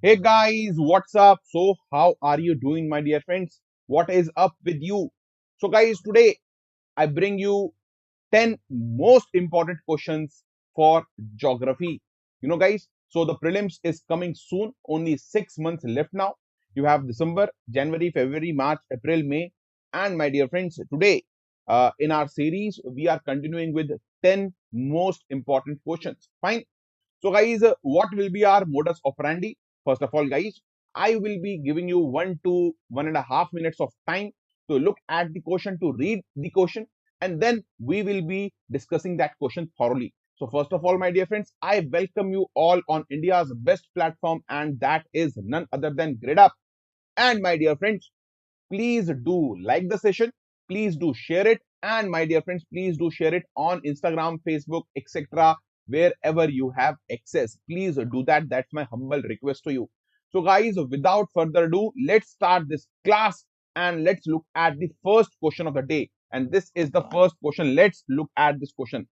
Hey guys, what's up? So, how are you doing, my dear friends? What is up with you? So, guys, today I bring you 10 most important questions for geography. Guys, so the prelims is coming soon, only 6 months left now. You have December, January, February, March, April, May, and my dear friends, today in our series, we are continuing with 10 most important questions. Fine. So, guys, what will be our modus operandi? First of all, guys, I will be giving you 1 to 1.5 minutes of time to look at the question, to read the question, and then we will be discussing that question thoroughly. So, first of all, my dear friends, I welcome you all on India's best platform, and that is none other than Gradeup. And my dear friends, please do like the session, please do share it, and my dear friends, please do share it on Instagram, Facebook, etc. Wherever you have access, please do that. That's my humble request to you. So guys, without further ado, let's start this class and let's look at the first question of the day. And this is the first question. Let's look at this question.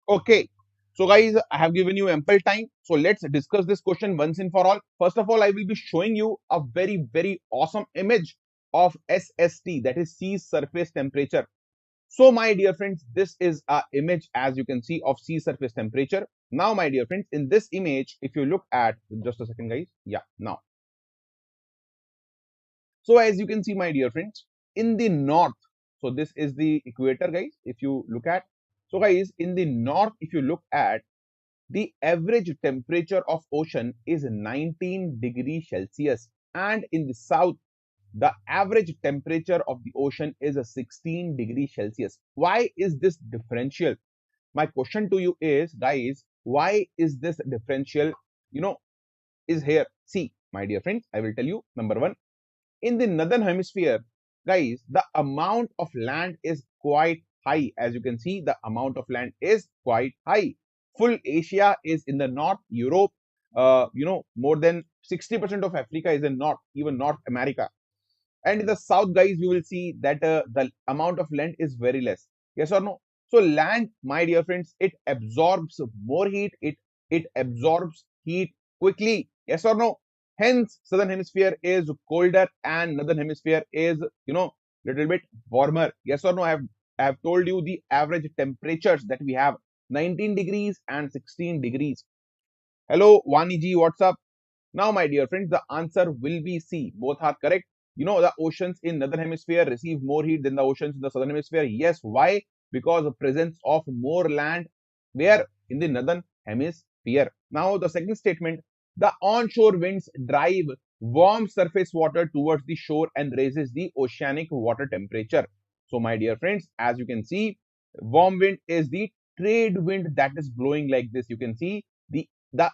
Okay. So, guys, I have given you ample time. So, let's discuss this question once and for all. First of all, I will be showing you a very, very awesome image of SST, that is sea surface temperature. So, my dear friends, this is a image, as you can see, of sea surface temperature. Now, my dear friends, in this image, if you look at, just a second, guys. Yeah, now. So, as you can see, my dear friends, in the north, so this is the equator, guys. If you look at, so guys, in the north, if you look at, the average temperature of ocean is 19 degrees Celsius, and in the south, the average temperature of the ocean is a 16 degrees Celsius. Why is this differential? My question to you is, guys, why is this differential, you know, is here? See, my dear friends, I will tell you. Number one, in the northern hemisphere, guys, the amount of land is quite high. As you can see, the amount of land is quite high. Full Asia is in the north, Europe, more than 60% of Africa is in north, even North America. And in the south, guys, you will see that the amount of land is very less. Yes or no? So land, my dear friends, it absorbs more heat. It absorbs heat quickly. Yes or no? Hence, southern hemisphere is colder and northern hemisphere is, little bit warmer. Yes or no? I have told you the average temperatures that we have, 19 degrees and 16 degrees. Hello, Vani ji, what's up? Now, my dear friends, the answer will be C. Both are correct. The oceans in northern hemisphere receive more heat than the oceans in the southern hemisphere. Yes, why? Because the presence of more land where in the northern hemisphere. Now, the second statement, the onshore winds drive warm surface water towards the shore and raises the oceanic water temperature. So, my dear friends, as you can see, warm wind is the trade wind that is blowing like this. You can see the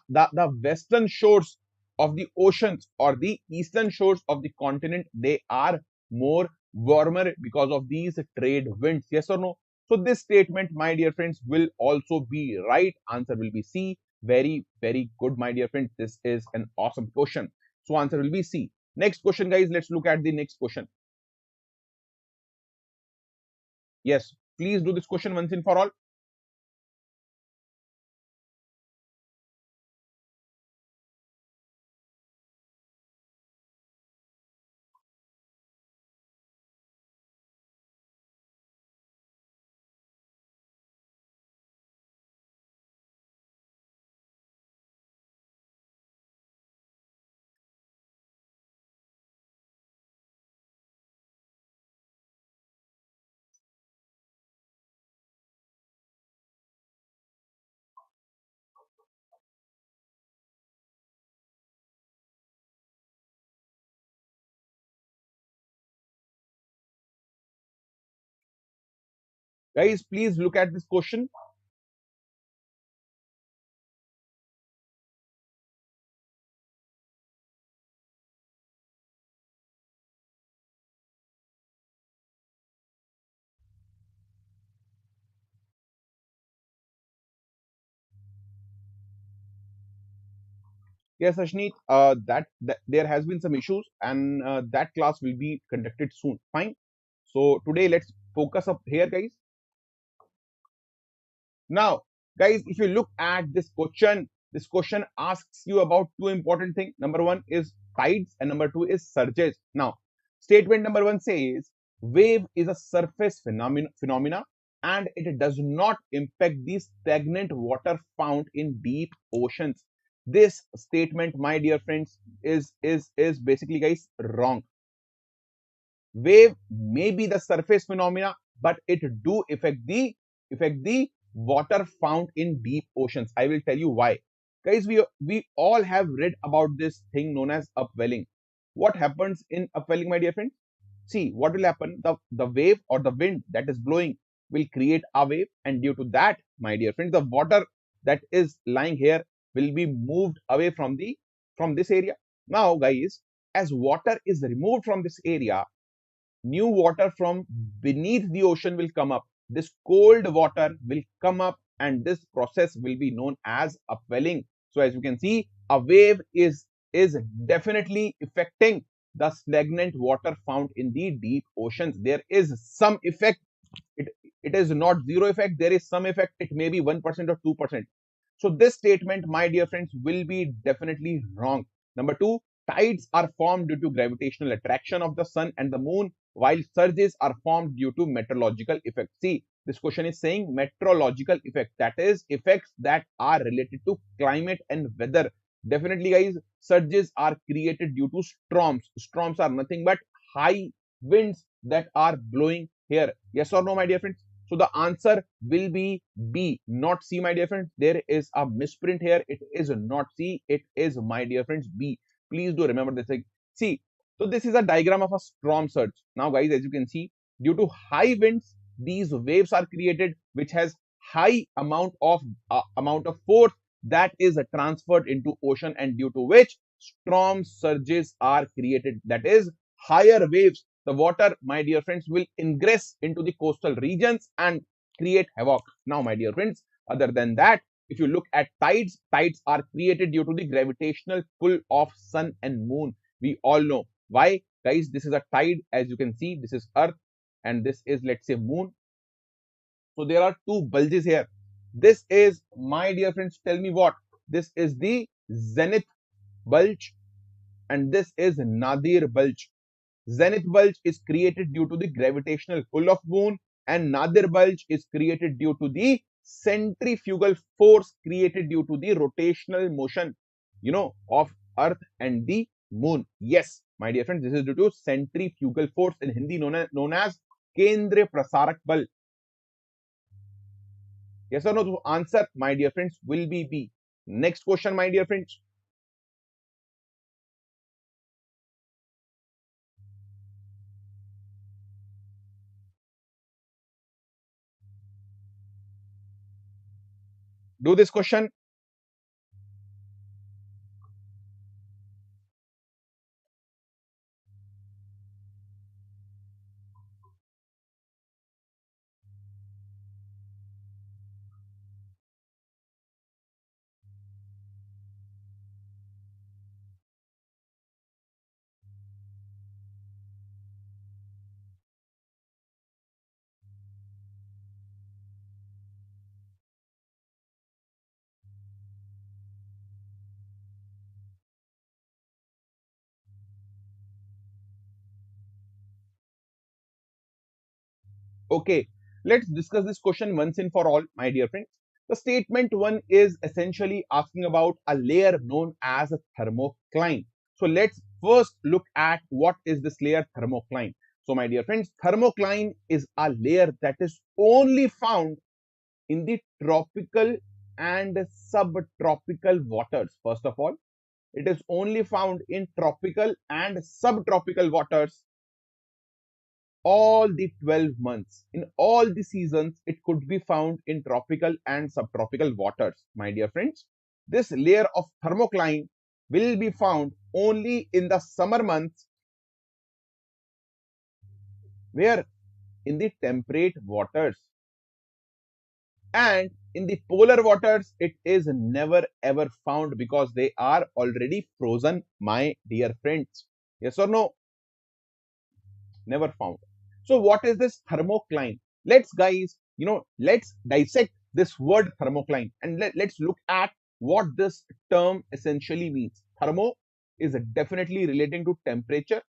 western shores of the oceans or the eastern shores of the continent, they are more warmer because of these trade winds. Yes or no? So this statement, my dear friends, will also be right. Answer will be C. Very, very good, my dear friends. This is an awesome question. So answer will be C. Next question, guys. Let's look at the next question. Yes, please do this question once and for all. Guys, please look at this question. Yes, Ashneet, that there has been some issues, and that class will be conducted soon. Fine. So today let's focus up here, guys. Now, guys, if you look at this question asks you about two important things. Number one is tides, and number two is surges. Now, statement number one says wave is a surface phenomena and it does not impact the stagnant water found in deep oceans. This statement, my dear friends, is basically, guys, wrong. Wave may be the surface phenomena, but it do affect the water found in deep oceans. I will tell you why. Guys, we all have read about this thing known as upwelling. What happens in upwelling, my dear friends? See, what will happen? The wave or the wind that is blowing will create a wave, and due to that, my dear friends, the water that is lying here will be moved away from this area. Now, guys, as water is removed from this area, new water from beneath the ocean will come up. This cold water will come up, and this process will be known as upwelling. So as you can see, a wave is definitely affecting the stagnant water found in the deep oceans. There is some effect. It is not zero effect. There is some effect. It may be 1% or 2%. So this statement, my dear friends, will be definitely wrong. Number two, tides are formed due to gravitational attraction of the sun and the moon, while surges are formed due to meteorological effects. See, this question is saying meteorological effect, that is effects that are related to climate and weather. Definitely, guys, surges are created due to storms. Storms are nothing but high winds that are blowing here. Yes or no, my dear friends? So the answer will be B, not C, my dear friends. There is a misprint here. It is not C. It is, my dear friends, B. Please do remember this thing. See, so this is a diagram of a storm surge. Now, guys, as you can see, due to high winds, these waves are created, which has high amount of force that is transferred into ocean, and due to which storm surges are created. That is higher waves. The water, my dear friends, will ingress into the coastal regions and create havoc. Now, my dear friends, other than that, if you look at tides, tides are created due to the gravitational pull of sun and moon. We all know why, guys. This is a tide. As you can see, this is earth and this is, let's say, moon. So there are two bulges here. This is, my dear friends, tell me what? This is the zenith bulge and this is nadir bulge. Zenith bulge is created due to the gravitational pull of moon, and nadir bulge is created due to the centrifugal force created due to the rotational motion, of earth and the moon. Yes, my dear friends, this is due to centrifugal force, in Hindi known as kendra prasarak bal. Yes or no? The answer, my dear friends, will be B. Next question, my dear friends. Do this question. Okay, let's discuss this question once and for all, my dear friends. The statement one is essentially asking about a layer known as a thermocline. So let's first look at what is this layer thermocline. So, my dear friends, thermocline is a layer that is only found in the tropical and subtropical waters. First of all, it is only found in tropical and subtropical waters all the 12 months. In all the seasons, it could be found in tropical and subtropical waters, my dear friends. This layer of thermocline will be found only in the summer months, where in the temperate waters, and in the polar waters, it is never ever found because they are already frozen, my dear friends. Yes or no? Never found. So what is this thermocline? Let's guys, let's dissect this word thermocline and let's look at what this term essentially means. Thermo is definitely relating to temperature.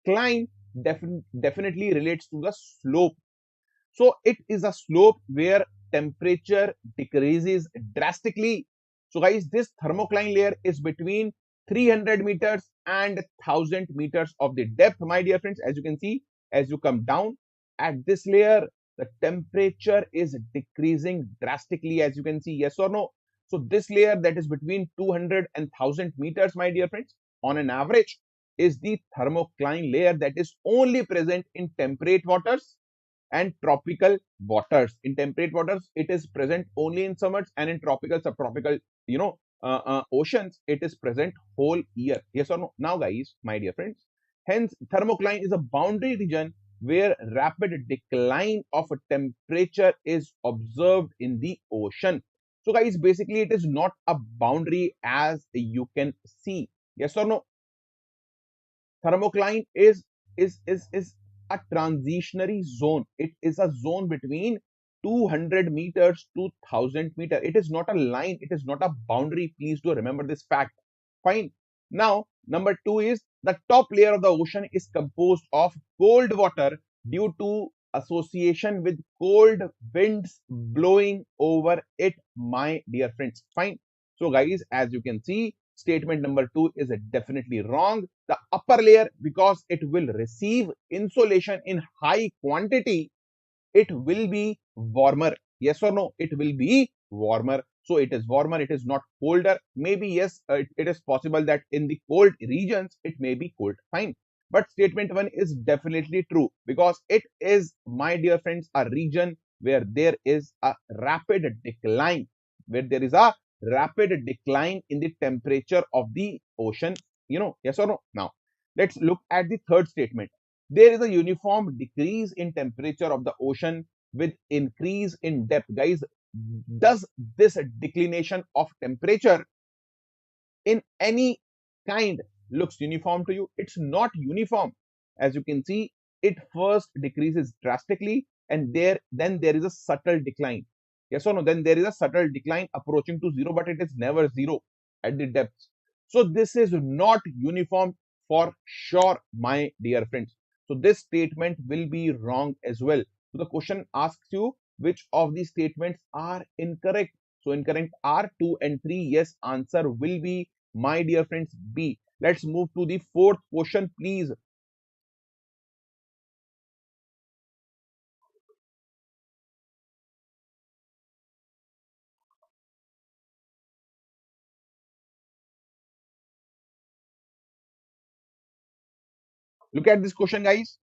Cline definitely relates to the slope. So it is a slope where temperature decreases drastically. So guys, this thermocline layer is between 300 meters and 1000 meters of the depth, my dear friends. As you can see, as you come down at this layer, the temperature is decreasing drastically, as you can see. Yes or no? So this layer that is between 200 and 1000 meters, my dear friends, on an average, is the thermocline layer that is only present in temperate waters and tropical waters. In temperate waters, it is present only in summers, and in tropical, subtropical, oceans, it is present whole year. Yes or no? Now, guys, my dear friends, hence thermocline is a boundary region where rapid decline of a temperature is observed in the ocean. So, guys, basically, it is not a boundary as you can see. Yes or no? Thermocline is a transitionary zone. It is a zone between 200 meters to 1000 meter. It is not a line, it is not a boundary. Please do remember this fact. Fine. Now number two is the top layer of the ocean is composed of cold water due to association with cold winds blowing over it, my dear friends. Fine. So guys, as you can see, statement number two is definitely wrong. The upper layer, because it will receive insolation in high quantity, it will be warmer. Yes or no? It will be warmer. So it is warmer, it is not colder. Maybe yes, it is possible that in the cold regions it may be cold. Fine. But statement one is definitely true because it is, my dear friends, a region where there is a rapid decline, where there is a rapid decline in the temperature of the ocean. Yes or no? Now, let's look at the third statement. There is a uniform decrease in temperature of the ocean with increase in depth. Guys, does this declination of temperature in any kind looks uniform to you? It's not uniform. As you can see, it first decreases drastically and then there is a subtle decline. Yes or no? Then there is a subtle decline approaching to zero, but it is never zero at the depths. So this is not uniform for sure, my dear friends. So this statement will be wrong as well. So the question asks you which of these statements are incorrect. So incorrect are 2 and 3. Yes, answer will be, my dear friends, B. Let's move to the fourth question, please. Look at this question, guys.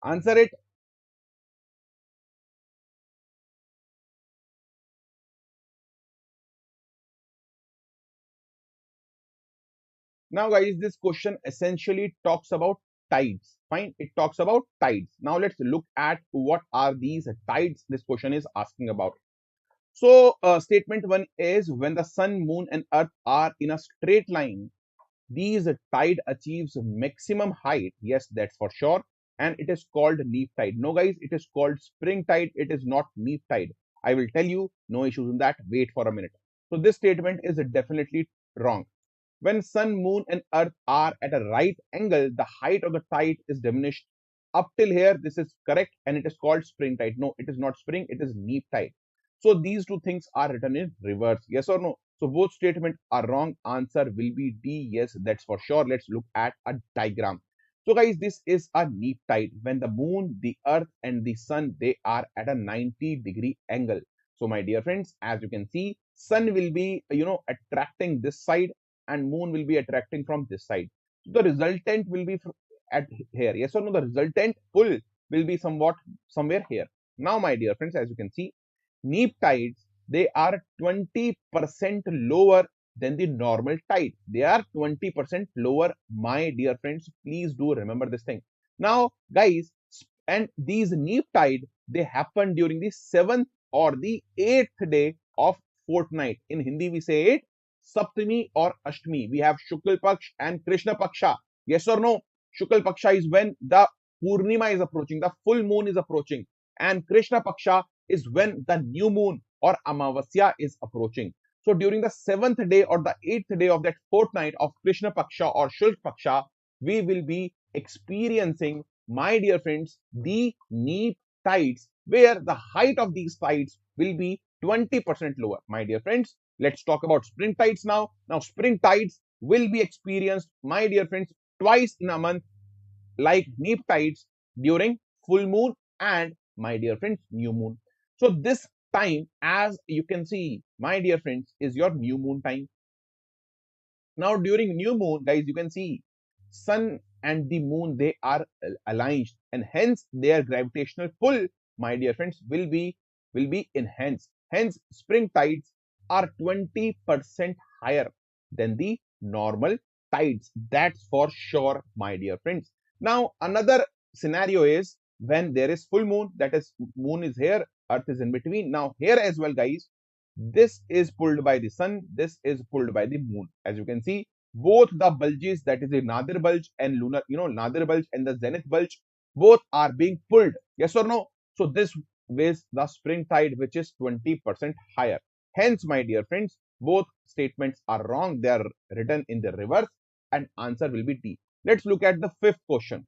Answer it. Now, guys, this question essentially talks about tides. Fine, it talks about tides. Now, let's look at what are these tides this question is asking about. So, statement one is when the sun, moon, and earth are in a straight line, these tide achieves maximum height. Yes, that's for sure. And it is called neap tide. No, guys, it is called spring tide. It is not neap tide. I will tell you, no issues in that. Wait for a minute. So, this statement is definitely wrong. When sun, moon, and earth are at a right angle, the height of the tide is diminished. up till here, this is correct, and it is called spring tide. No, it is not spring, it is neap tide. So these two things are written in reverse. Yes or no? So both statements are wrong. Answer will be D. Yes, that's for sure. Let's look at a diagram. So guys, this is a neap tide when the moon, the earth, and the sun, they are at a 90-degree angle. So my dear friends, as you can see, sun will be, attracting this side, and moon will be attracting from this side. So the resultant will be at here. Yes or no? The resultant pull will be somewhat somewhere here. Now, my dear friends, as you can see, neap tides, they are 20% lower than the normal tide. They are 20% lower, my dear friends. Please do remember this thing. Now, guys, and these neap tide, they happen during the 7th or the 8th day of fortnight. In Hindi, we say it Saptami or Ashtami. We have Shukla Paksh and Krishna Paksha. Yes or no? Shukla Paksha is when the Purnima is approaching, the full moon is approaching, and Krishna Paksha is when the new moon or Amavasya is approaching. So during the 7th day or the 8th day of that fortnight of Krishna Paksha or Shulk Paksha, we will be experiencing, my dear friends, the neap tides, where the height of these tides will be 20% lower. My dear friends, let's talk about spring tides now. Now, spring tides will be experienced, my dear friends, twice in a month, like neap tides during full moon and, my dear friends, new moon. So this time, as you can see, my dear friends, is your new moon time. Now during new moon, guys, you can see sun and the moon, they are aligned, and hence their gravitational pull, my dear friends, will be enhanced. Hence spring tides are 20% higher than the normal tides. That's for sure, my dear friends. Now another scenario is when there is full moon, that is, moon is here, earth is in between. Now here as well, guys, this is pulled by the sun, this is pulled by the moon. As you can see, both the bulges, that is the nadir bulge and lunar, nadir bulge and the zenith bulge, both are being pulled. Yes or no? So this is the spring tide, which is 20% higher. Hence, my dear friends, both statements are wrong. They are written in the reverse, and answer will be D. Let's look at the fifth question.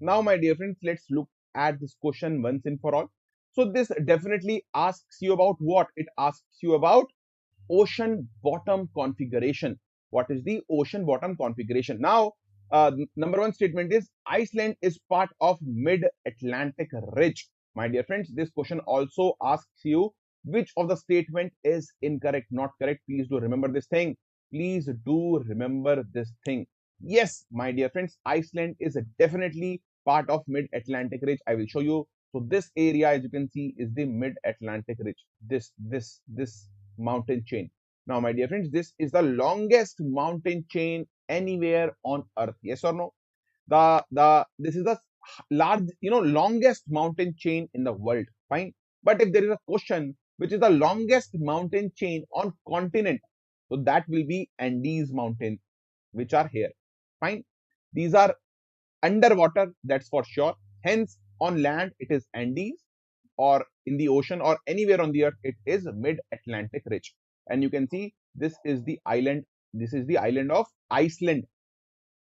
Now, my dear friends, let's look at this question once and for all. So this definitely asks you about what? It asks you about ocean bottom configuration. What is the ocean bottom configuration? Now, number one statement is Iceland is part of mid-Atlantic ridge. My dear friends, this question also asks you which of the statement is incorrect, not correct. Please do remember this thing. Please do remember this thing. Yes, my dear friends, Iceland is definitely part of mid-Atlantic ridge. I will show you. So this area, as you can see, is the mid-Atlantic ridge. This mountain chain. Now, my dear friends, this is the longest mountain chain anywhere on earth. Yes or no? The this is the large, longest mountain chain in the world. Fine. But if there is a question which is the longest mountain chain on continent, so that will be Andes mountain, which are here. Fine. These are underwater, that's for sure. Hence, on land, it is Andes, or in the ocean or anywhere on the earth, it is mid-Atlantic ridge. And you can see this is the island. This is the island of Iceland.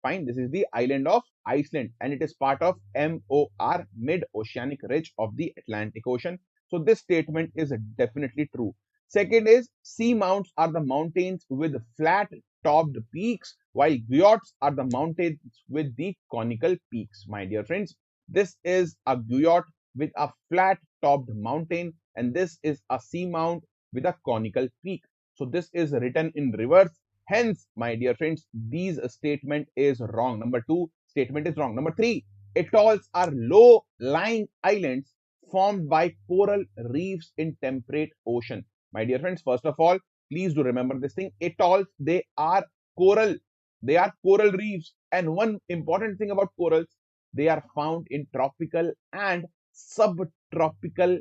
Fine, this is the island of Iceland, and it is part of MOR, mid-oceanic ridge of the Atlantic Ocean. So this statement is definitely true. Second is seamounts are the mountains with flat topped peaks, while guyots are the mountains with the conical peaks. My dear friends, this is a guyot with a flat topped mountain, and this is a seamount with a conical peak. So this is written in reverse. Hence, my dear friends, these statement is wrong. Number two statement is wrong. Number three, atolls are low-lying islands formed by coral reefs in temperate ocean. My dear friends, first of all, please do remember this thing. Atolls, they are coral. They are coral reefs. And one important thing about corals, they are found in tropical and subtropical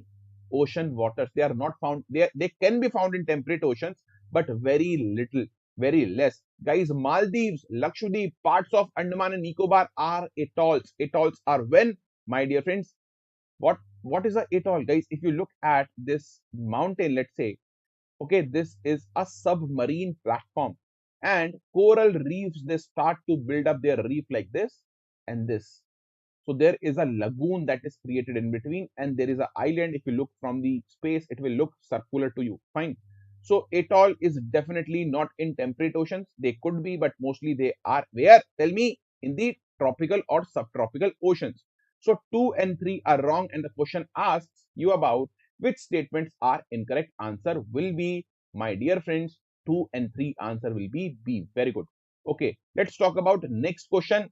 ocean waters. They are not found, they can be found in temperate oceans, but very little, very less. Guys, Maldives, Lakshadweep, parts of Andaman and Nicobar are atolls. Atolls are when, my dear friends, what is a atoll? Guys, if you look at this mountain, let's say, okay, this is a submarine platform, and coral reefs, they start to build up their reef like this and this. So there is a lagoon that is created in between, and there is an island. If you look from the space, it will look circular to you. Fine. So atoll is definitely not in temperate oceans. They could be, but mostly they are where? Tell me, in the tropical or subtropical oceans. So 2 and 3 are wrong, and the question asks you about which statements are incorrect. Answer will be, my dear friends, 2 and 3 answer will be B. Very good. Okay, let's talk about next question.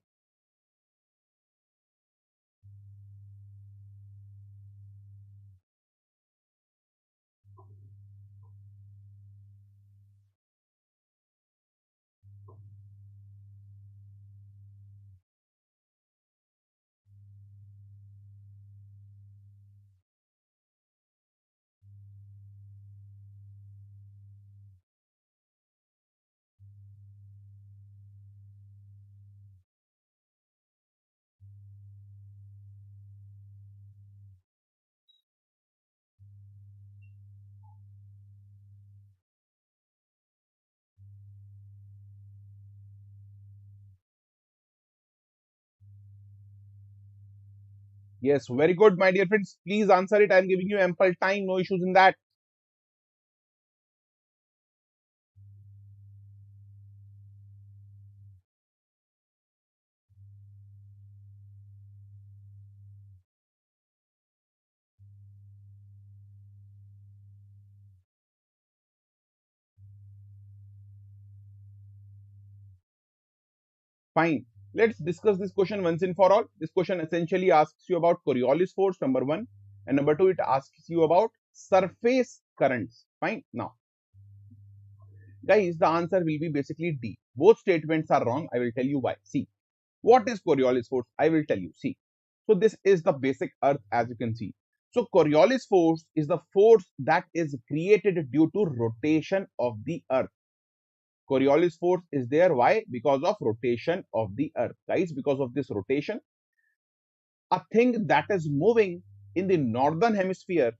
Yes, very good, my dear friends. Please answer it. I am giving you ample time. No issues in that. Fine. Let's discuss this question once and for all. This question essentially asks you about Coriolis force, number one. And number two, it asks you about surface currents. Fine. Now, guys, the answer will be basically D. Both statements are wrong. I will tell you why. See, what is Coriolis force? I will tell you. See, so this is the basic Earth, as you can see. So Coriolis force is the force that is created due to rotation of the Earth. Coriolis force is there. Why? Because of rotation of the Earth. Guys, because of this rotation, a thing that is moving in the northern hemisphere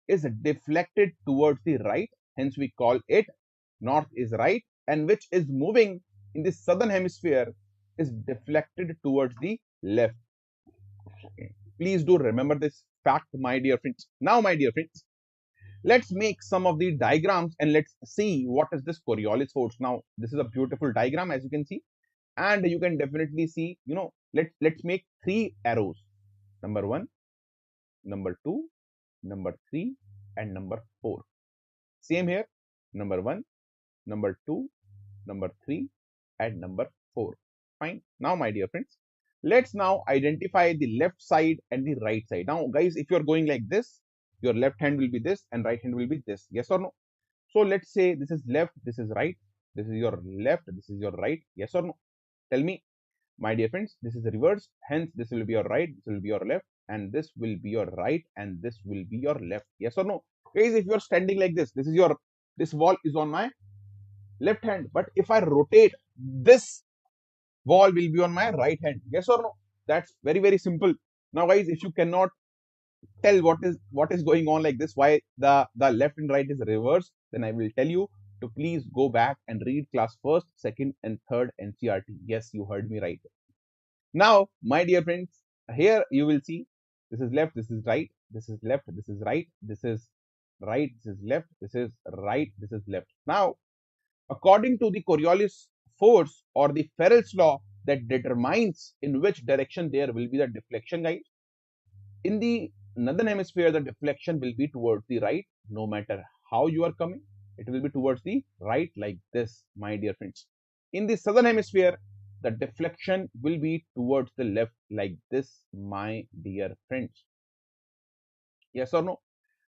is deflected towards the right. Hence, we call it north is right. And which is moving in the southern hemisphere is deflected towards the left. Okay. Please do remember this fact, my dear friends. Now, my dear friends, let's make some of the diagrams and let's see what is this Coriolis force. Now, this is a beautiful diagram, as you can see, and you can definitely see, let's make three arrows. Number one, number two, number three, and number four. Same here. Number one, number two, number three, and number four. Fine. Now, my dear friends, let's now identify the left side and the right side. Now, guys, if you're going like this, your left hand will be this and right hand will be this. Yes or no? So let's say this is left, this is right, this is your left, this is your right. Yes or no? Tell me, my dear friends, this is reverse. Hence, this will be your right, this will be your left, and this will be your right, and this will be your left. Yes or no? Guys, if you're standing like this is your, this wall is on my left hand. But if I rotate, this wall will be on my right hand. Yes or no? That's very, very simple. Now, guys, if you cannot tell what is going on like this, why the left and right is reversed, then I will tell you, to please go back and read class first, second, and third NCRT. Yes, you heard me right. Now, my dear friends, here you will see this is left, this is right, this is left, this is right, this is right, this is left, this is right, this is left. Now, according to the Coriolis force or the Ferrel's law that determines in which direction there will be the deflection, guys, in the northern hemisphere, the deflection will be towards the right, no matter how you are coming. It will be towards the right, like this, my dear friends. In the southern hemisphere, the deflection will be towards the left, like this, my dear friends. Yes or no?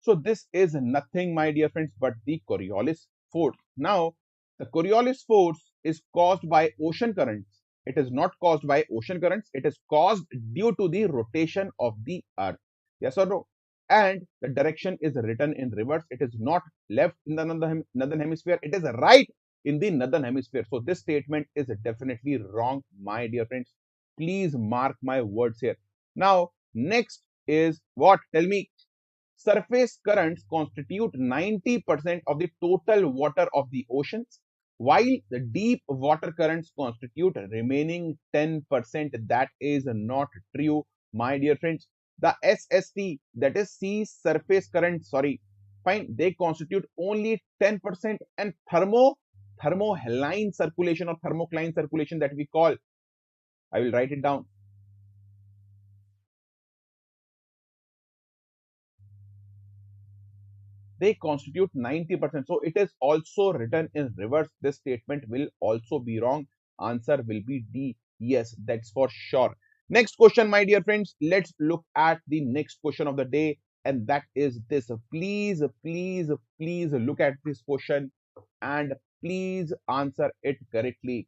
So this is nothing, my dear friends, but the Coriolis force. Now, the Coriolis force is caused by ocean currents. It is not caused by ocean currents. It is caused due to the rotation of the earth. Yes or no? And the direction is written in reverse. It is not left in the northern hemisphere. It is right in the northern hemisphere. So this statement is definitely wrong, my dear friends. Please mark my words here. Now, next is what? Tell me. Surface currents constitute 90% of the total water of the oceans, while the deep water currents constitute remaining 10%. That is not true, my dear friends. The SST, that is sea surface current, sorry, fine, they constitute only 10%, and thermohaline circulation or thermocline circulation that we call, I will write it down. They constitute 90%. So it is also written in reverse. This statement will also be wrong. Answer will be D. Yes, that's for sure. Next question, my dear friends. Let's look at the next question of the day. And that is this. Please, please, please look at this question and please answer it correctly.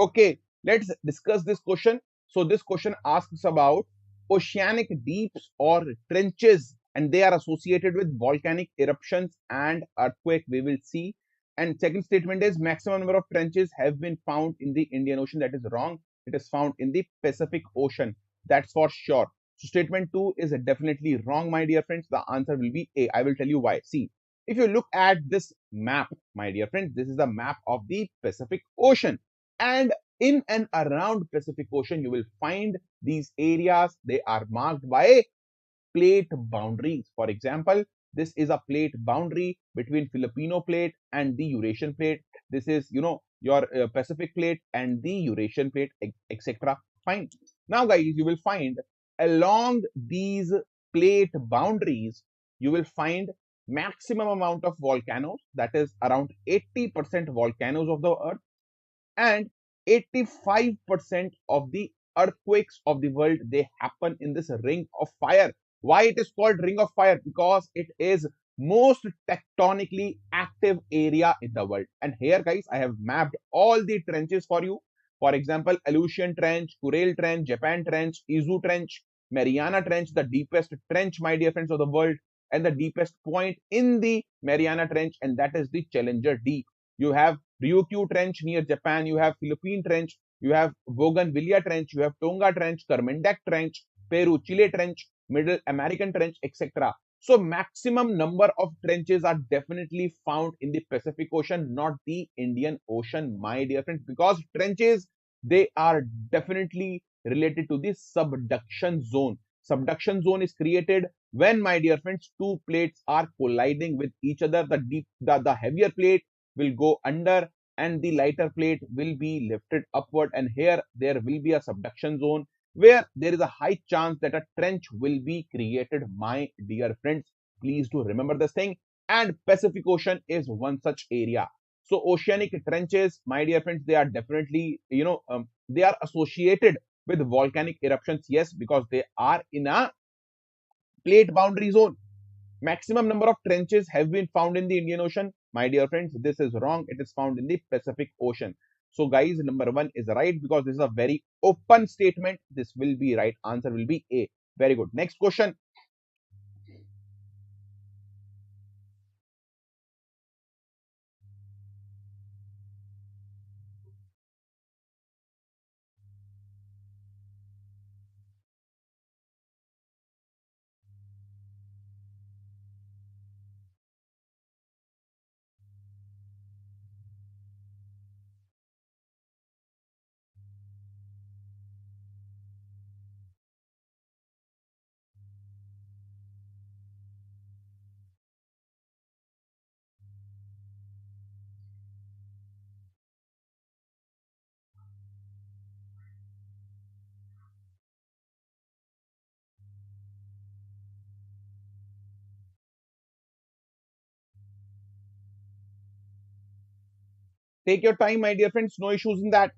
Okay, let's discuss this question. So this question asks about oceanic deeps or trenches, and they are associated with volcanic eruptions and earthquake. We will see. And second statement is maximum number of trenches have been found in the Indian Ocean. That is wrong. It is found in the Pacific Ocean. That's for sure. So statement 2 is definitely wrong, my dear friends. The answer will be A. I will tell you why. See, if you look at this map, my dear friends, this is the map of the Pacific Ocean. And in and around Pacific Ocean, you will find these areas. They are marked by plate boundaries. For example, this is a plate boundary between Filipino plate and the Eurasian plate. This is, your Pacific plate and the Eurasian plate, etc. Fine. Now, guys, you will find along these plate boundaries, you will find maximum amount of volcanoes. That is around 80% volcanoes of the earth, and 85% of the earthquakes of the world, they happen in this ring of fire. Why it is called ring of fire? Because it is most tectonically active area in the world. And here, guys, I have mapped all the trenches for you. For example, Aleutian Trench, Kuril Trench, Japan Trench, Izu Trench, Mariana Trench, the deepest trench, my dear friends, of the world, and the deepest point in the Mariana Trench, and that is the Challenger Deep. You have Ryukyu Trench near Japan, you have Philippine Trench, you have Bougainvillea Trench, you have Tonga Trench, Kermadec Trench, Peru Chile Trench, Middle American Trench, etc. So maximum number of trenches are definitely found in the Pacific Ocean, not the Indian Ocean, my dear friends, because trenches, they are definitely related to the subduction zone. Subduction zone is created when, my dear friends, two plates are colliding with each other. The heavier plate will go under and the lighter plate will be lifted upward, and here there will be a subduction zone where there is a high chance that a trench will be created, my dear friends. Please do remember this thing. And Pacific Ocean is one such area. So oceanic trenches, my dear friends, they are definitely, they are associated with volcanic eruptions. Yes, because they are in a plate boundary zone. Maximum number of trenches have been found in the Indian Ocean. My dear friends, this is wrong. It is found in the Pacific Ocean. So, guys, number one is right because this is a very open statement. This will be right. Answer will be A. Very good. Next question. Take your time, my dear friends. No issues in that.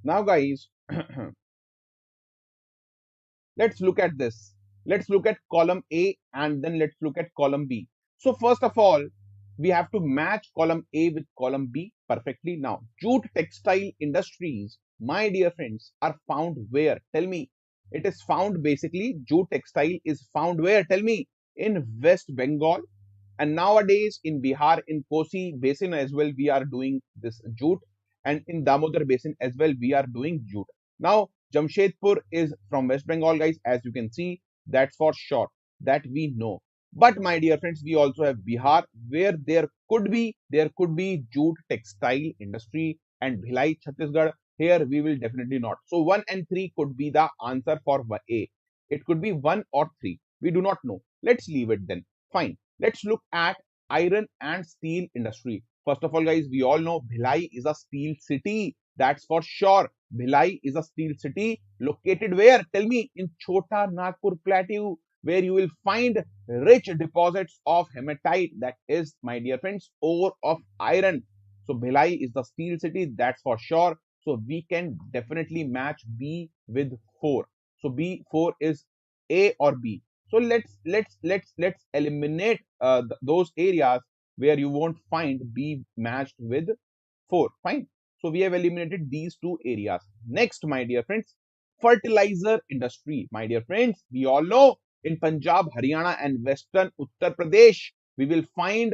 Now, guys, let's look at this. Let's look at column A and then let's look at column B. So first of all, we have to match column A with column B perfectly. Now, jute textile industries, my dear friends, are found where? Tell me. It is found basically, jute textile is found where? Tell me. In West Bengal, and nowadays in Bihar, in Kosi basin as well, we are doing this jute, and in Damodar basin as well, we are doing jute. Now, Jamshedpur is from West Bengal, guys, as you can see, that's for sure, that we know. But my dear friends, we also have Bihar, where there could be jute textile industry, and Bhilai, Chhattisgarh. Here we will definitely not. So 1 and 3 could be the answer for A. It could be 1 or 3. We do not know. Let's leave it then. Fine. Let's look at iron and steel industry. First of all, guys, we all know Bhilai is a steel city. That's for sure. Bhilai is a steel city located where? Tell me, in Chota Nagpur Plateau, where you will find rich deposits of hematite. That is, my dear friends, ore of iron. So Bhilai is the steel city. That's for sure. So we can definitely match B with 4. So B4 is A or B. So let's eliminate those areas where you won't find B matched with 4. Fine. So we have eliminated these two areas. Next, my dear friends, fertilizer industry. My dear friends, we all know in Punjab, Haryana, and Western Uttar Pradesh, we will find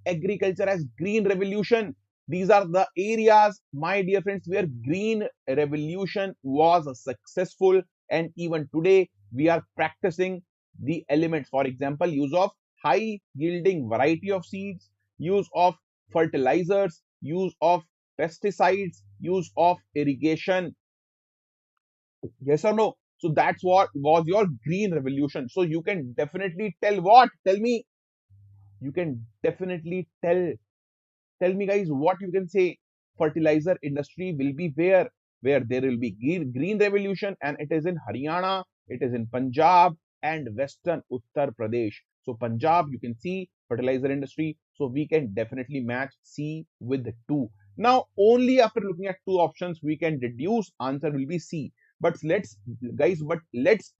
agriculture as green revolution. These are the areas, my dear friends, where green revolution was successful, and even today we are practicing the elements. For example, use of high yielding variety of seeds, use of fertilizers, use of pesticides, use of irrigation. Yes or no? So that's what was your green revolution. So you can definitely tell what? Tell me. You can definitely tell me, guys, what you can say. Fertilizer industry will be where there will be green revolution, and it is in Haryana, it is in Punjab, and Western Uttar Pradesh. So Punjab, you can see fertilizer industry. So we can definitely match C with 2. Now, only after looking at two options, we can deduce answer will be C. But let's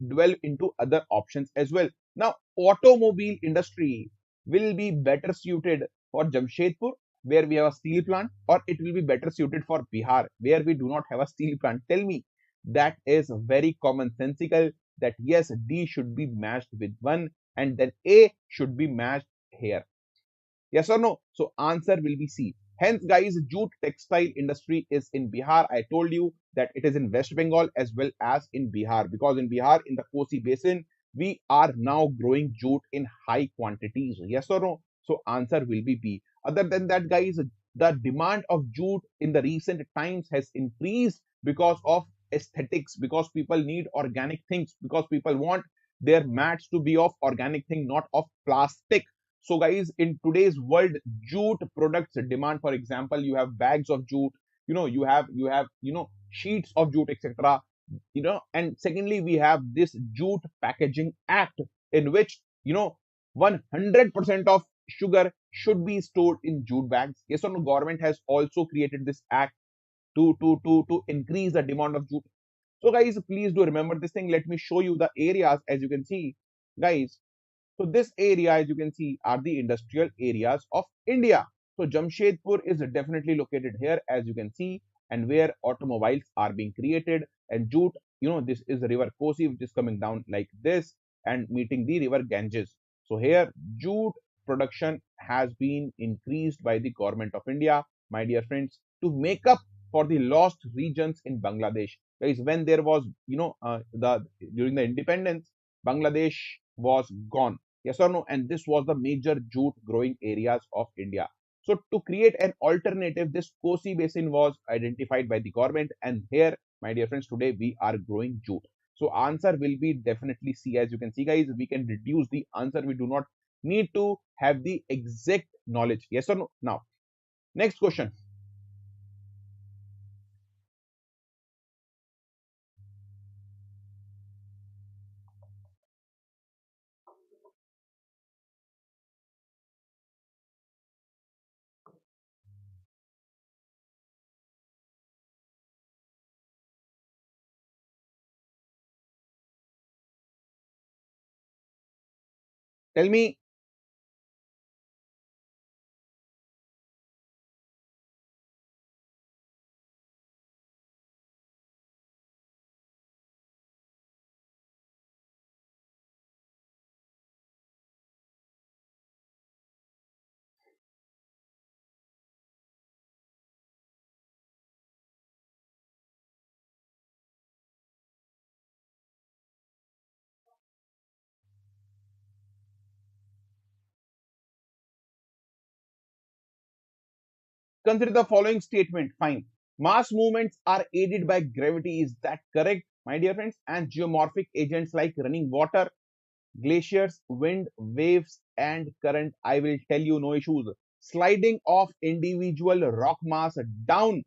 dwell into other options as well. Now, automobile industry will be better suited for Jamshedpur, where we have a steel plant, or it will be better suited for Bihar, where we do not have a steel plant? Tell me. That is very commonsensical, that yes, D should be matched with 1, and then A should be matched here. Yes or no? So answer will be C. Hence, guys, jute textile industry is in Bihar. I told you that it is in West Bengal as well as in Bihar, because in Bihar, in the Kosi Basin, we are now growing jute in high quantities. Yes or no? So answer will be B. Other than that, guys, the demand of jute in the recent times has increased because of aesthetics, because people need organic things, because people want their mats to be of organic thing, not of plastic. So guys, in today's world, jute products demand, for example, you have bags of jute, you have sheets of jute, etc. And secondly, we have this jute packaging act, in which 100% of sugar should be stored in jute bags. Yes or no? Government has also created this act to increase the demand of jute. So guys, please do remember this thing. Let me show you the areas. As you can see, guys, so this area, as you can see, are the industrial areas of India. So Jamshedpur is definitely located here, as you can see, and where automobiles are being created. And jute, this is the river Kosi, which is coming down like this and meeting the river Ganges. So here, jute production has been increased by the government of India, my dear friends, to make up for the lost regions in Bangladesh. Guys, when there was, the during the independence, Bangladesh was gone. Yes or no? And this was the major jute growing areas of India. So to create an alternative, this Kosi basin was identified by the government, and here, my dear friends, today we are growing jute. So answer will be definitely C. As you can see, guys, we can reduce the answer. We do not need to have the exact knowledge. Yes or no? Now, next question. Tell me. Consider the following statement. Fine. Mass movements are aided by gravity. Is that correct, my dear friends? And geomorphic agents like running water, glaciers, wind, waves, and current. I will tell you, no issues. Sliding of individual rock mass down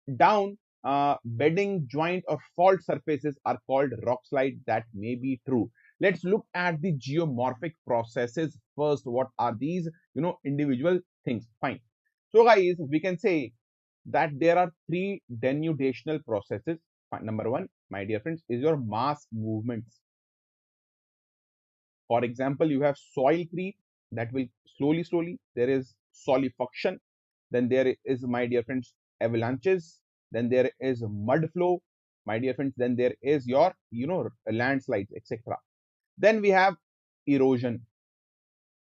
bedding, joint, or fault surfaces are called rockslide. That may be true. Let's look at the geomorphic processes first. What are these? Individual things. Fine. So, guys, we can say that there are three denudational processes. Number one, my dear friends, is your mass movements. For example, you have soil creep that will slowly. There is solidification. Then there is, my dear friends, avalanches. Then there is mud flow, my dear friends. Then there is your, landslides, etc. Then we have erosion.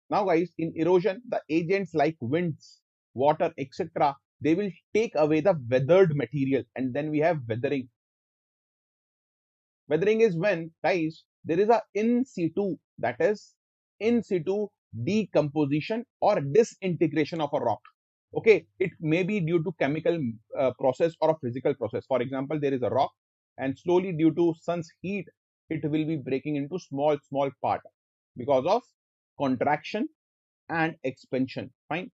Now, guys, in erosion, the agents like winds, water, etc., they will take away the weathered material. And then we have weathering. Weathering is when, guys, there is a in situ, that is in situ decomposition or disintegration of a rock. Okay, it may be due to chemical process or a physical process. For example, there is a rock, and slowly due to sun's heat, it will be breaking into small part because of contraction and expansion. Fine.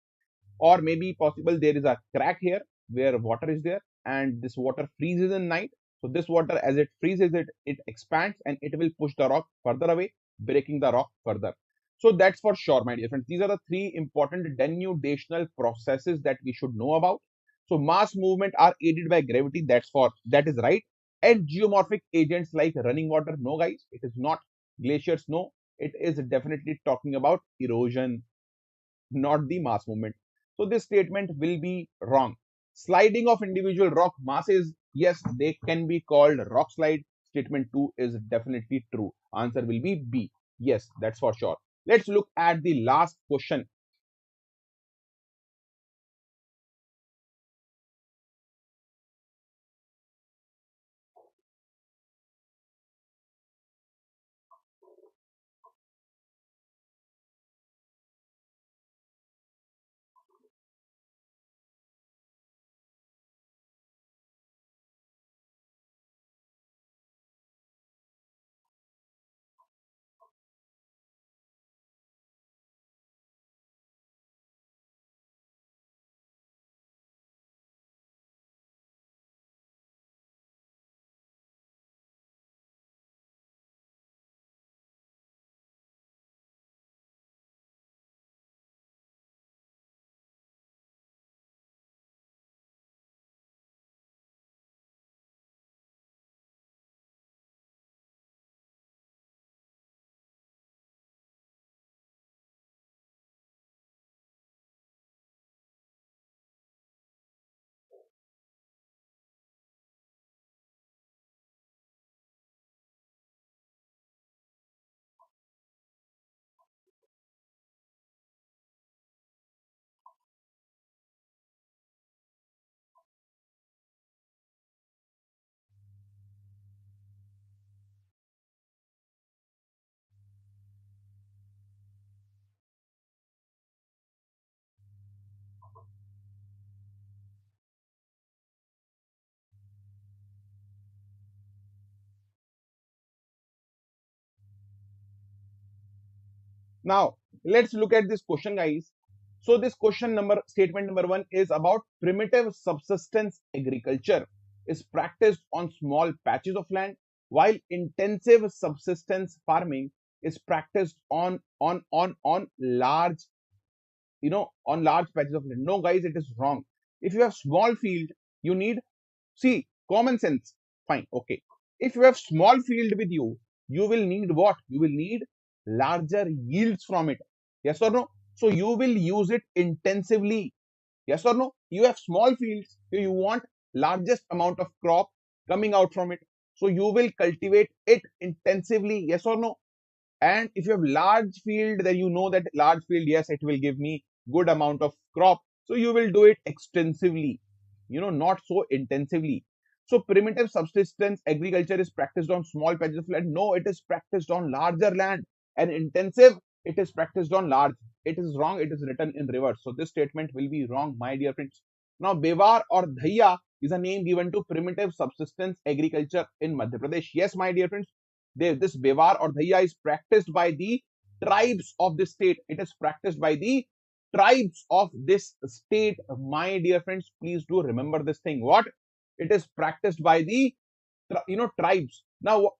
Or maybe possible there is a crack here where water is there, and this water freezes in night. So this water, as it freezes, it expands and it will push the rock further away, breaking the rock further. So that's for sure, my dear friends. These are the three important denudational processes that we should know about. So mass movement are aided by gravity. That is right. And geomorphic agents like running water, no, guys, it is not. Glaciers, no, it is definitely talking about erosion, not the mass movement. So this statement will be wrong. Sliding of individual rock masses, yes, they can be called rock slide. Statement 2 is definitely true. Answer will be B. Yes, that's for sure. Let's look at the last question. Now, let's look at this question, guys. So this statement number 1 is about primitive subsistence agriculture is practiced on small patches of land, while intensive subsistence farming is practiced on large, on large patches of land. No, guys, it is wrong. If you have small field, you need, see, common sense. Fine, okay. If you have small field with you, you will need what? You will need larger yields from it. Yes or no? So you will use it intensively. Yes or no? You have small fields, so you want largest amount of crop coming out from it. So you will cultivate it intensively. Yes or no? And if you have large field, then you know that large field, yes, it will give me good amount of crop. So you will do it extensively, not so intensively. So primitive subsistence agriculture is practiced on small patches of land. No, it is practiced on larger land. And intensive, it is practiced on large. It is wrong. It is written in reverse. So this statement will be wrong, my dear friends. Now, Bewar or Dhaiya is a name given to primitive subsistence agriculture in Madhya Pradesh. Yes, my dear friends, this Bewar or Dhaiya is practiced by the tribes of this state. It is practiced by the tribes of this state. My dear friends, please do remember this thing. What? It is practiced by the tribes. Now,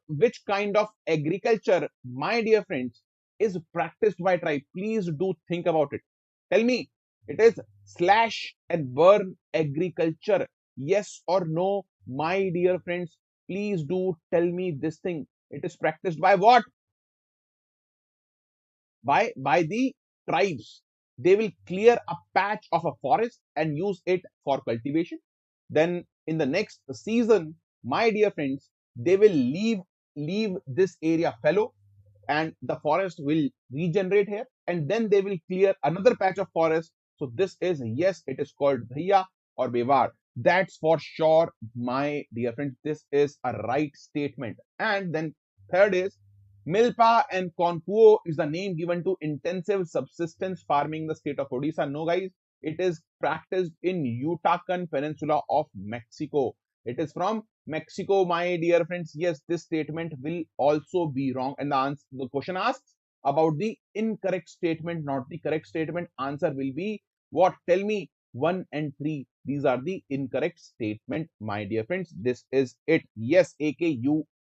which kind of agriculture, my dear friends, is practiced by tribe? Please do think about it. Tell me, it is slash and burn agriculture. Yes or no, my dear friends? Please do tell me this thing. It is practiced by what? By the tribes. They will clear a patch of a forest and use it for cultivation. Then in the next season, my dear friends, they will leave this area fallow, and the forest will regenerate here, and then they will clear another patch of forest. So this is, yes, it is called Dhaiya or Bewar. That's for sure, my dear friends. This is a right statement. And then third is Milpa and Concuo is the name given to intensive subsistence farming in the state of Odisha. No, guys, it is practiced in Yucatan Peninsula of Mexico. It is from Mexico, my dear friends. Yes, this statement will also be wrong. And the question asks about the incorrect statement, not the correct statement. Answer will be what? Tell me. 1 and 3. These are the incorrect statement, my dear friends. This is it. Yes, AK,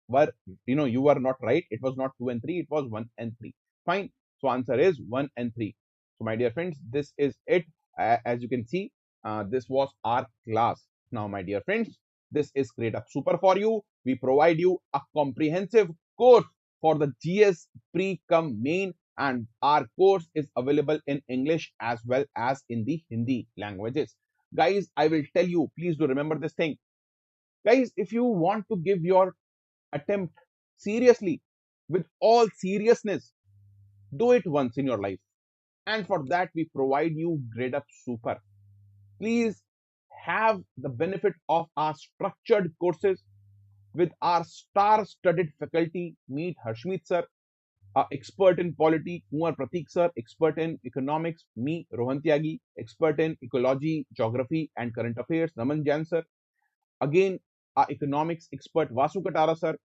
were you were not right. It was not 2 and 3. It was 1 and 3. Fine. So answer is 1 and 3. So my dear friends, this is it. As you can see, this was our class. Now, my dear friends, this is Gradeup Super for you. We provide you a comprehensive course for the GS pre-cum main, and our course is available in English as well as in the Hindi languages. Guys, I will tell you, please do remember this thing. Guys, if you want to give your attempt seriously, with all seriousness, do it once in your life. And for that, we provide you Gradeup Super. Please have the benefit of our structured courses with our star-studded faculty. Meet Harshmeet Sir, expert in polity; Kumar Pratik Sir, expert in economics; me, Rohan Tyagi, expert in ecology, geography, and current affairs; Naman Jain Sir, again, our economics expert; Vasu Katara Sir,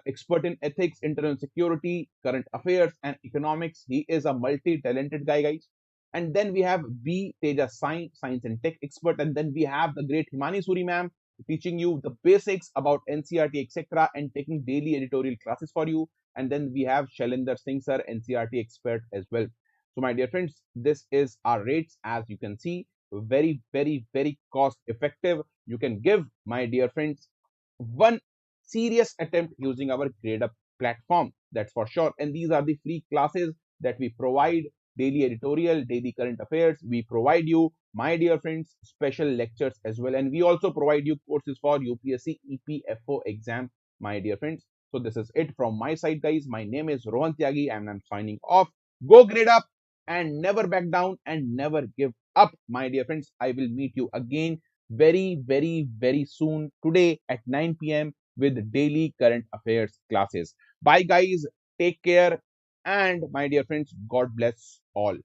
expert in ethics, internal security, current affairs, and economics. He is a multi-talented guy, guys. And then we have B. Teja Sai, science and tech expert. And then we have the great Himani Suri ma'am teaching you the basics about NCRT, etc., and taking daily editorial classes for you. And then we have Shailendra Singh sir, NCRT expert as well. So, my dear friends, this is our rates. As you can see, very, very, very cost effective. You can give, my dear friends, one serious attempt using our Gradeup platform. That's for sure. And these are the free classes that we provide: daily editorial, daily current affairs. We provide you, my dear friends, special lectures as well. And we also provide you courses for UPSC EPFO exam, my dear friends. So this is it from my side, guys. My name is Rohan Tyagi and I'm signing off. Go Gradeup and never back down and never give up, my dear friends. I will meet you again very, very, very soon today at 9 p.m. with daily current affairs classes. Bye, guys. Take care. And my dear friends, God bless all.